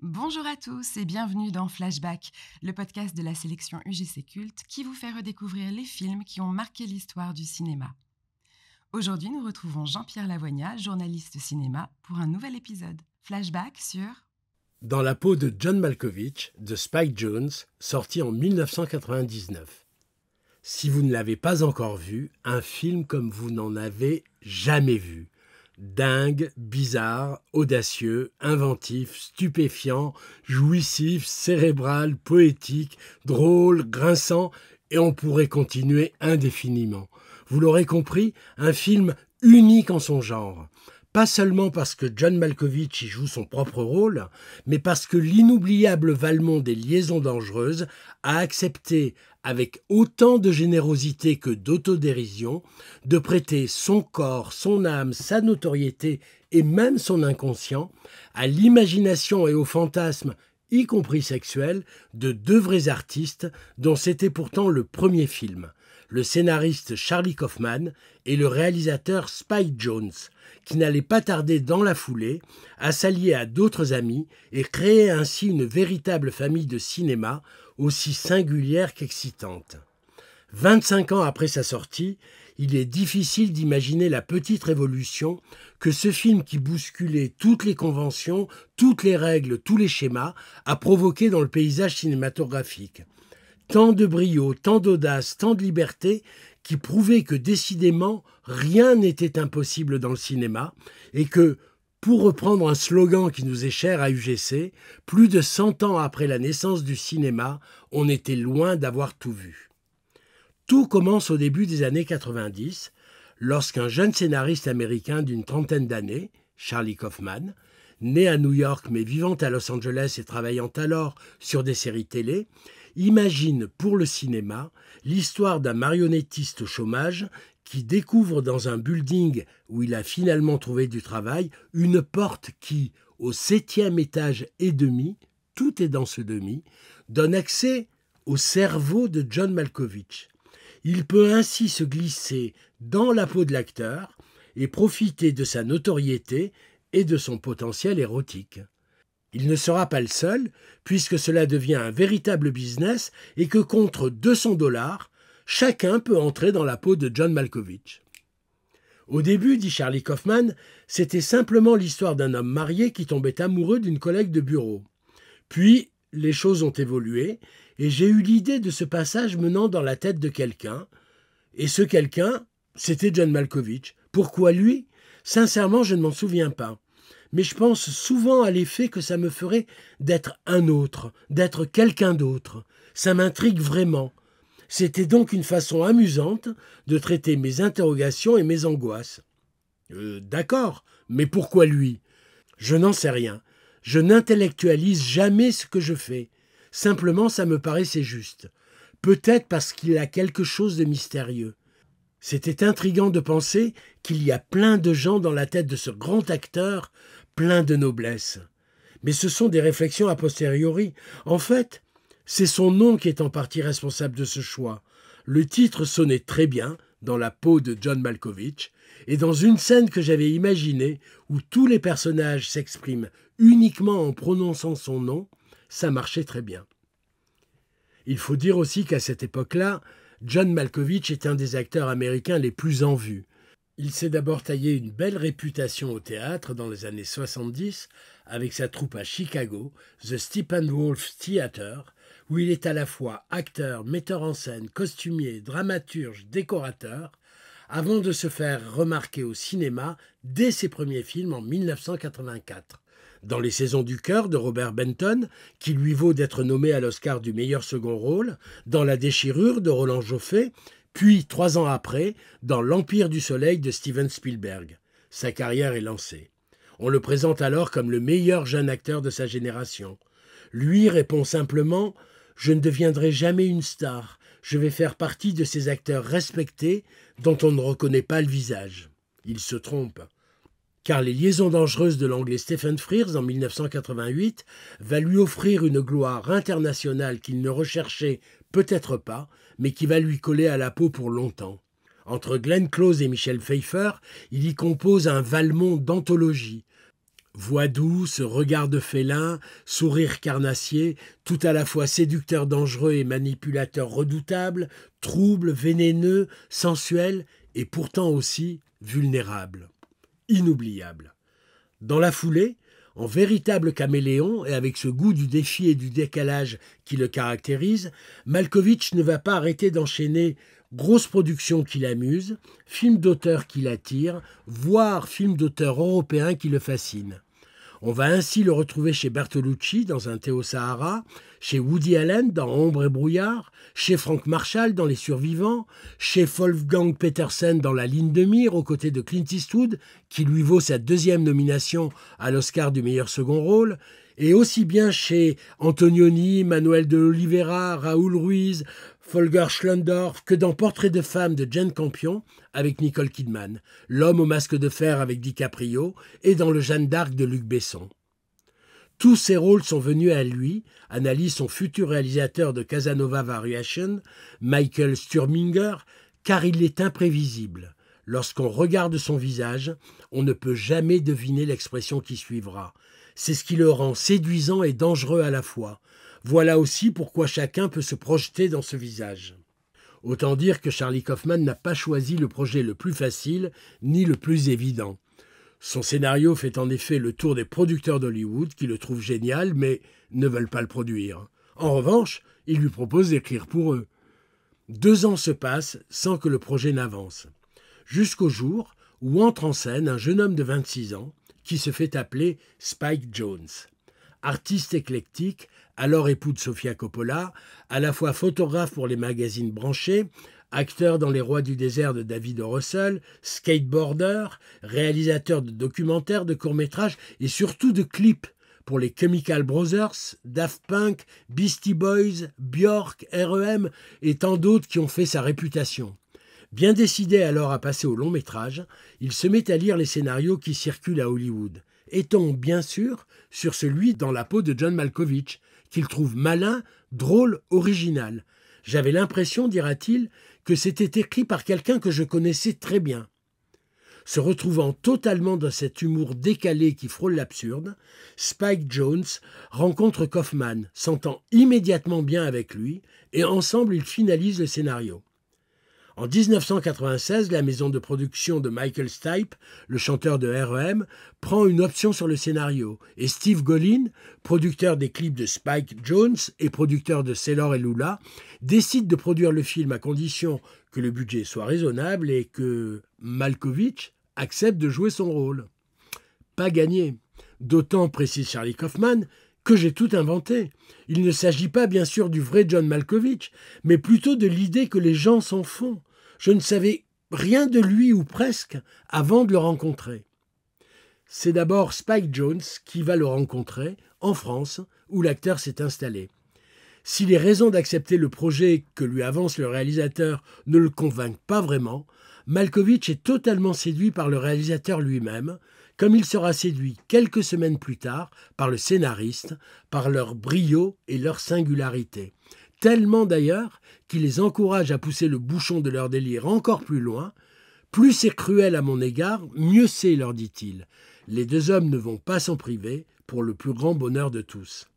Bonjour à tous et bienvenue dans Flashback, le podcast de la sélection UGC Culte qui vous fait redécouvrir les films qui ont marqué l'histoire du cinéma. Aujourd'hui, nous retrouvons Jean-Pierre Lavoignat, journaliste cinéma, pour un nouvel épisode. Flashback sur... Dans la peau de John Malkovich, de Spike Jonze, sorti en 1999. Si vous ne l'avez pas encore vu, un film comme vous n'en avez jamais vu. Dingue, bizarre, audacieux, inventif, stupéfiant, jouissif, cérébral, poétique, drôle, grinçant, et on pourrait continuer indéfiniment. Vous l'aurez compris, un film unique en son genre. Pas seulement parce que John Malkovich y joue son propre rôle, mais parce que l'inoubliable Valmont des Liaisons dangereuses a accepté, avec autant de générosité que d'autodérision, de prêter son corps, son âme, sa notoriété et même son inconscient à l'imagination et au fantasme, y compris sexuel, de deux vrais artistes dont c'était pourtant le premier film. Le scénariste Charlie Kaufman et le réalisateur Spike Jonze, qui n'allait pas tarder dans la foulée à s'allier à d'autres amis et créer ainsi une véritable famille de cinéma aussi singulière qu'excitante. 25 ans après sa sortie, il est difficile d'imaginer la petite révolution que ce film qui bousculait toutes les conventions, toutes les règles, tous les schémas, a provoqué dans le paysage cinématographique. Tant de brio, tant d'audace, tant de liberté qui prouvaient que décidément rien n'était impossible dans le cinéma et que, pour reprendre un slogan qui nous est cher à UGC, plus de 100 ans après la naissance du cinéma, on était loin d'avoir tout vu. Tout commence au début des années 90, lorsqu'un jeune scénariste américain d'une trentaine d'années, Charlie Kaufman, né à New York mais vivant à Los Angeles et travaillant alors sur des séries télé, imagine pour le cinéma l'histoire d'un marionnettiste au chômage qui découvre dans un building où il a finalement trouvé du travail une porte qui, au 7e étage et demi, tout est dans ce demi, donne accès au cerveau de John Malkovich. Il peut ainsi se glisser dans la peau de l'acteur et profiter de sa notoriété et de son potentiel érotique. Il ne sera pas le seul, puisque cela devient un véritable business et que contre $200, chacun peut entrer dans la peau de John Malkovich. Au début, dit Charlie Kaufman, c'était simplement l'histoire d'un homme marié qui tombait amoureux d'une collègue de bureau. Puis, les choses ont évolué, et j'ai eu l'idée de ce passage menant dans la tête de quelqu'un. Et ce quelqu'un, c'était John Malkovich. Pourquoi lui ? Sincèrement, je ne m'en souviens pas. Mais je pense souvent à l'effet que ça me ferait d'être un autre, d'être quelqu'un d'autre. Ça m'intrigue vraiment. C'était donc une façon amusante de traiter mes interrogations et mes angoisses. D'accord, mais pourquoi lui ? Je n'en sais rien. Je n'intellectualise jamais ce que je fais. Simplement, ça me paraissait juste. Peut-être parce qu'il a quelque chose de mystérieux. C'était intriguant de penser qu'il y a plein de gens dans la tête de ce grand acteur, plein de noblesse. Mais ce sont des réflexions a posteriori. En fait, c'est son nom qui est en partie responsable de ce choix. Le titre sonnait très bien, dans la peau de John Malkovich, et dans une scène que j'avais imaginée, où tous les personnages s'expriment uniquement en prononçant son nom, ça marchait très bien. Il faut dire aussi qu'à cette époque-là, John Malkovich est un des acteurs américains les plus en vue. Il s'est d'abord taillé une belle réputation au théâtre dans les années 70 avec sa troupe à Chicago, The Steppenwolf Theatre, où il est à la fois acteur, metteur en scène, costumier, dramaturge, décorateur, avant de se faire remarquer au cinéma dès ses premiers films en 1984. Dans Les Saisons du cœur de Robert Benton, qui lui vaut d'être nommé à l'Oscar du meilleur second rôle, dans La déchirure de Roland Joffé, puis 3 ans après, dans L'Empire du Soleil de Steven Spielberg. Sa carrière est lancée. On le présente alors comme le meilleur jeune acteur de sa génération. Lui répond simplement « Je ne deviendrai jamais une star, je vais faire partie de ces acteurs respectés dont on ne reconnaît pas le visage. » Il se trompe. Car Les Liaisons dangereuses de l'anglais Stephen Frears en 1988 va lui offrir une gloire internationale qu'il ne recherchait peut-être pas, mais qui va lui coller à la peau pour longtemps. Entre Glenn Close et Michel Pfeiffer, il y compose un Valmont d'anthologie. Voix douce, regard de félin, sourire carnassier, tout à la fois séducteur dangereux et manipulateur redoutable, trouble, vénéneux, sensuel et pourtant aussi vulnérable. Inoubliable. Dans la foulée, en véritable caméléon et avec ce goût du défi et du décalage qui le caractérise, Malkovich ne va pas arrêter d'enchaîner grosses productions qui l'amusent, films d'auteur qui l'attirent, voire films d'auteur européens qui le fascinent. On va ainsi le retrouver chez Bertolucci dans Un thé au Sahara, chez Woody Allen dans Ombre et brouillard, chez Frank Marshall dans Les Survivants, chez Wolfgang Petersen dans La ligne de mire aux côtés de Clint Eastwood, qui lui vaut sa 2e nomination à l'Oscar du meilleur second rôle, et aussi bien chez Antonioni, Manuel de Oliveira, Raoul Ruiz, Volker Schlöndorff que dans Portrait de femme de Jane Campion avec Nicole Kidman, L'homme au masque de fer avec DiCaprio et dans Le Jeanne d'Arc de Luc Besson. Tous ces rôles sont venus à lui, analyse son futur réalisateur de Casanova Variation, Michael Sturminger, car il est imprévisible. Lorsqu'on regarde son visage, on ne peut jamais deviner l'expression qui suivra. C'est ce qui le rend séduisant et dangereux à la fois. Voilà aussi pourquoi chacun peut se projeter dans ce visage. Autant dire que Charlie Kaufman n'a pas choisi le projet le plus facile, ni le plus évident. Son scénario fait en effet le tour des producteurs d'Hollywood qui le trouvent génial, mais ne veulent pas le produire. En revanche, ils lui proposent d'écrire pour eux. 2 ans se passent sans que le projet n'avance. Jusqu'au jour où entre en scène un jeune homme de 26 ans qui se fait appeler Spike Jonze. Artiste éclectique, alors époux de Sofia Coppola, à la fois photographe pour les magazines branchés, acteur dans Les Rois du désert de David O. Russell, skateboarder, réalisateur de documentaires, de courts-métrages et surtout de clips pour les Chemical Brothers, Daft Punk, Beastie Boys, Björk, R.E.M. et tant d'autres qui ont fait sa réputation. Bien décidé alors à passer au long métrage, il se met à lire les scénarios qui circulent à Hollywood et tombe bien sûr sur celui Dans la peau de John Malkovich, qu'il trouve malin, drôle, original. J'avais l'impression, dira-t-il, que c'était écrit par quelqu'un que je connaissais très bien. Se retrouvant totalement dans cet humour décalé qui frôle l'absurde, Spike Jonze rencontre Kaufman, s'entend immédiatement bien avec lui, et ensemble ils finalisent le scénario. En 1996, la maison de production de Michael Stipe, le chanteur de R.E.M., prend une option sur le scénario et Steve Golin, producteur des clips de Spike Jonze et producteur de Sailor et Lula, décide de produire le film à condition que le budget soit raisonnable et que Malkovich accepte de jouer son rôle. Pas gagné. D'autant, précise Charlie Kaufman, que j'ai tout inventé. Il ne s'agit pas bien sûr du vrai John Malkovich, mais plutôt de l'idée que les gens s'en font. Je ne savais rien de lui ou presque avant de le rencontrer. C'est d'abord Spike Jonze qui va le rencontrer en France, où l'acteur s'est installé. Si les raisons d'accepter le projet que lui avance le réalisateur ne le convainquent pas vraiment, Malkovich est totalement séduit par le réalisateur lui-même, comme il sera séduit quelques semaines plus tard par le scénariste, par leur brio et leur singularité. Tellement d'ailleurs qu'il les encourage à pousser le bouchon de leur délire encore plus loin. « Plus c'est cruel à mon égard, mieux c'est, leur dit-il. Les 2 hommes ne vont pas s'en priver pour le plus grand bonheur de tous. »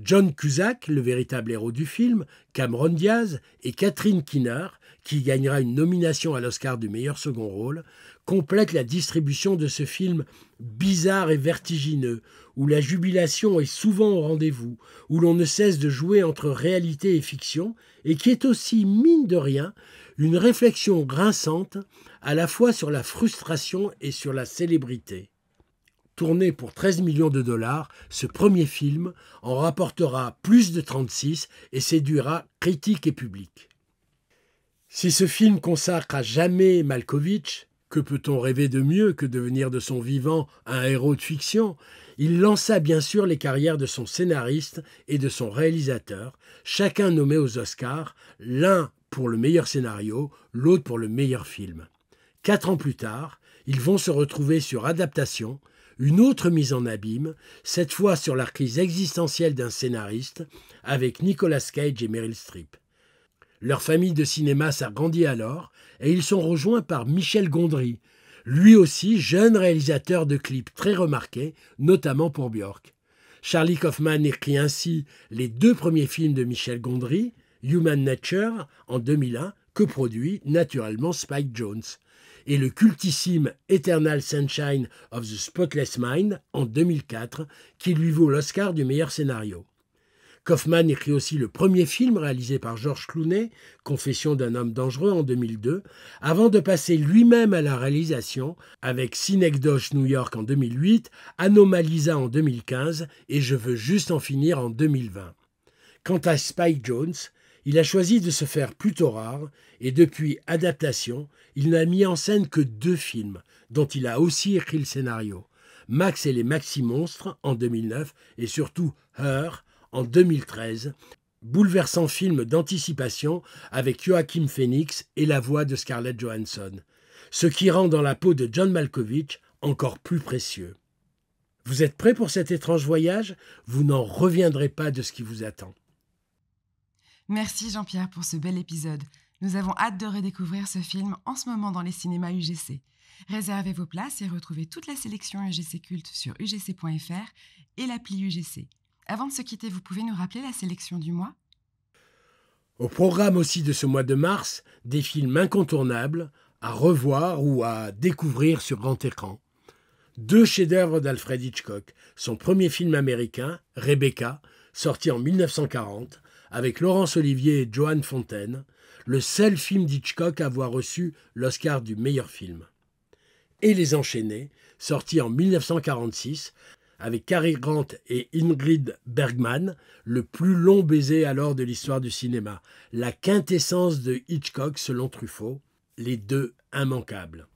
John Cusack, le véritable héros du film, Cameron Diaz et Catherine Keener, qui gagnera une nomination à l'Oscar du meilleur second rôle, complètent la distribution de ce film bizarre et vertigineux, où la jubilation est souvent au rendez-vous, où l'on ne cesse de jouer entre réalité et fiction, et qui est aussi, mine de rien, une réflexion grinçante à la fois sur la frustration et sur la célébrité. Tourné pour 13 millions de dollars, ce premier film en rapportera plus de 36 et séduira critiques et public. Si ce film consacre à jamais Malkovich, que peut-on rêver de mieux que devenir de son vivant un héros de fiction ? Il lança bien sûr les carrières de son scénariste et de son réalisateur, chacun nommé aux Oscars, l'un pour le meilleur scénario, l'autre pour le meilleur film. 4 ans plus tard, ils vont se retrouver sur Adaptation, une autre mise en abîme, cette fois sur la crise existentielle d'un scénariste, avec Nicolas Cage et Meryl Streep. Leur famille de cinéma s'agrandit alors et ils sont rejoints par Michel Gondry, Lui aussi, jeune réalisateur de clips très remarqué, notamment pour Björk. Charlie Kaufman écrit ainsi les 2 premiers films de Michel Gondry, Human Nature en 2001, que produit naturellement Spike Jonze, et le cultissime Eternal Sunshine of the Spotless Mind en 2004, qui lui vaut l'Oscar du meilleur scénario. Kaufman écrit aussi le premier film réalisé par George Clooney, Confession d'un homme dangereux en 2002, avant de passer lui-même à la réalisation avec Synecdoche New York en 2008, Anomalisa en 2015 et Je veux juste en finir en 2020. Quant à Spike Jonze, il a choisi de se faire plutôt rare et depuis Adaptation, il n'a mis en scène que 2 films, dont il a aussi écrit le scénario. Max et les Maxi-Monstres en 2009 et surtout Her en 2013, bouleversant film d'anticipation avec Joaquin Phoenix et la voix de Scarlett Johansson, ce qui rend dans la peau de John Malkovich encore plus précieux. Vous êtes prêts pour cet étrange voyage? Vous n'en reviendrez pas de ce qui vous attend. Merci Jean-Pierre pour ce bel épisode. Nous avons hâte de redécouvrir ce film en ce moment dans les cinémas UGC. Réservez vos places et retrouvez toute la sélection UGC Culte sur ugc.fr et l'appli UGC. Avant de se quitter, vous pouvez nous rappeler la sélection du mois? Au programme aussi de ce mois de mars, des films incontournables à revoir ou à découvrir sur grand écran. 2 chefs-d'œuvre d'Alfred Hitchcock. Son premier film américain, Rebecca, sorti en 1940, avec Laurence Olivier et Joan Fontaine, le seul film d'Hitchcock à avoir reçu l'Oscar du meilleur film. Et Les Enchaînés, sorti en 1946, avec Cary Grant et Ingrid Bergman, le plus long baiser alors de l'histoire du cinéma, la quintessence de Hitchcock selon Truffaut, les 2 immanquables.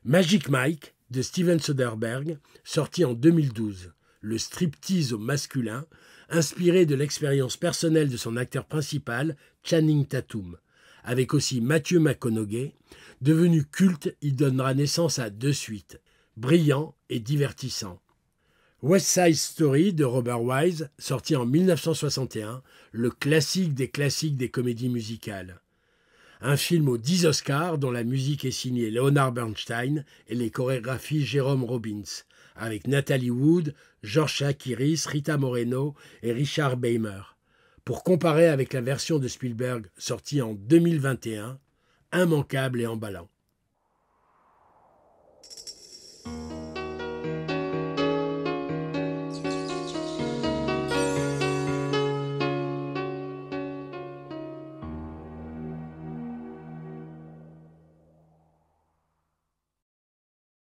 Magic Mike de Steven Soderbergh, sorti en 2012, le striptease au masculin, inspiré de l'expérience personnelle de son acteur principal, Channing Tatum. Avec aussi Matthew McConaughey, devenu culte, il donnera naissance à 2 suites, brillant et divertissant. West Side Story de Robert Wise, sorti en 1961, le classique des comédies musicales. Un film aux 10 Oscars dont la musique est signée Leonard Bernstein et les chorégraphies Jérôme Robbins, avec Natalie Wood, George Chakiris, Rita Moreno et Richard Beymer. Pour comparer avec la version de Spielberg sortie en 2021, immanquable et emballant.